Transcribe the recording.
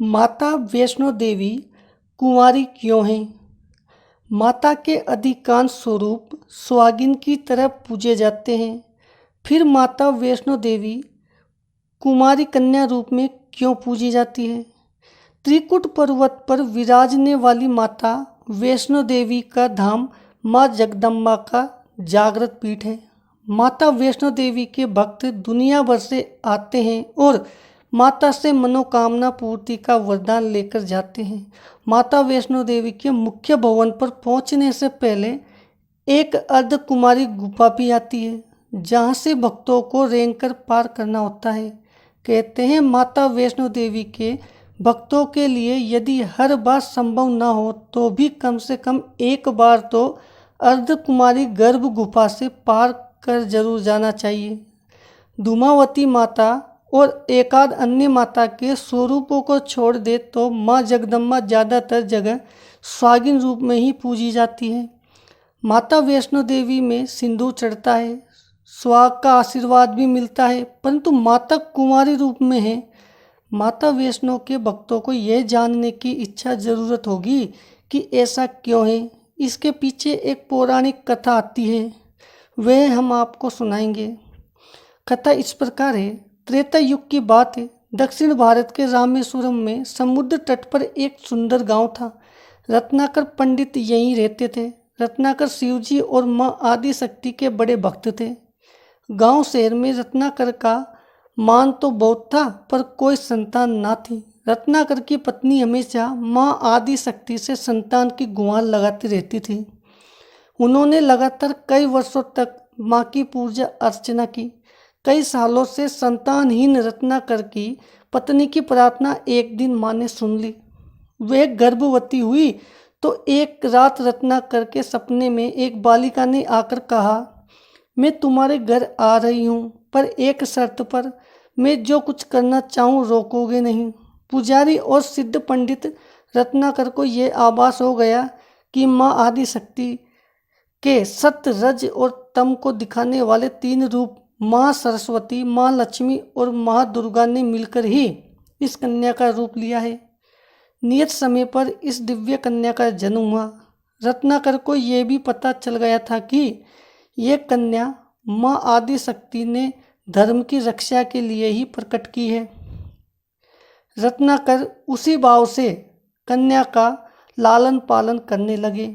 माता वैष्णो देवी कुंवारी क्यों हैं? माता के अधिकांश स्वरूप सुहागिन की तरह पूजे जाते हैं। फिर माता वैष्णो देवी कुमारी कन्या रूप में क्यों पूजी जाती है? त्रिकुट पर्वत पर विराजने वाली माता वैष्णो देवी का धाम माँ जगदम्बा का जागृत पीठ है। माता वैष्णो देवी के भक्त दुनिया भर से आते हैं और माता से मनोकामना पूर्ति का वरदान लेकर जाते हैं। माता वैष्णो देवी के मुख्य भवन पर पहुंचने से पहले एक अर्धकुमारी गुफा भी आती है, जहां से भक्तों को रेंगकर पार करना होता है। कहते हैं माता वैष्णो देवी के भक्तों के लिए यदि हर बार संभव न हो तो भी कम से कम एक बार तो अर्धकुमारी गर्भ गुफा से पार कर जरूर जाना चाहिए। धूमावती माता और एकाध अन्य माता के स्वरूपों को छोड़ दे तो माँ जगदम्बा ज़्यादातर जगह सुहागिन रूप में ही पूजी जाती है। माता वैष्णो देवी में सिंदूर चढ़ता है, सुहाग का आशीर्वाद भी मिलता है, परंतु माता कुंवारी रूप में है। माता वैष्णो के भक्तों को यह जानने की इच्छा ज़रूरत होगी कि ऐसा क्यों है। इसके पीछे एक पौराणिक कथा आती है, वह हम आपको सुनाएंगे। कथा इस प्रकार है। त्रेता युग की बात है। दक्षिण भारत के रामेश्वरम में समुद्र तट पर एक सुंदर गांव था। रत्नाकर पंडित यहीं रहते थे। रत्नाकर शिवजी और माँ आदि शक्ति के बड़े भक्त थे। गांव शहर में रत्नाकर का मान तो बहुत था, पर कोई संतान ना थी। रत्नाकर की पत्नी हमेशा माँ आदि शक्ति से संतान की गुहार लगाती रहती थी। उन्होंने लगातार कई वर्षों तक माँ की पूजा अर्चना की। कई सालों से संतानहीन रत्नाकर की पत्नी की प्रार्थना एक दिन माँ ने सुन ली। वह गर्भवती हुई तो एक रात रत्नाकर के सपने में एक बालिका ने आकर कहा, मैं तुम्हारे घर आ रही हूँ, पर एक शर्त पर। मैं जो कुछ करना चाहूँ रोकोगे नहीं। पुजारी और सिद्ध पंडित रत्नाकर को यह आभास हो गया कि माँ आदि शक्ति के सत्य, रज और तम को दिखाने वाले तीन रूप माँ सरस्वती, माँ लक्ष्मी और माँ दुर्गा ने मिलकर ही इस कन्या का रूप लिया है। नियत समय पर इस दिव्य कन्या का जन्म हुआ। रत्नाकर को यह भी पता चल गया था कि यह कन्या माँ आदि शक्ति ने धर्म की रक्षा के लिए ही प्रकट की है। रत्नाकर उसी भाव से कन्या का लालन पालन करने लगे।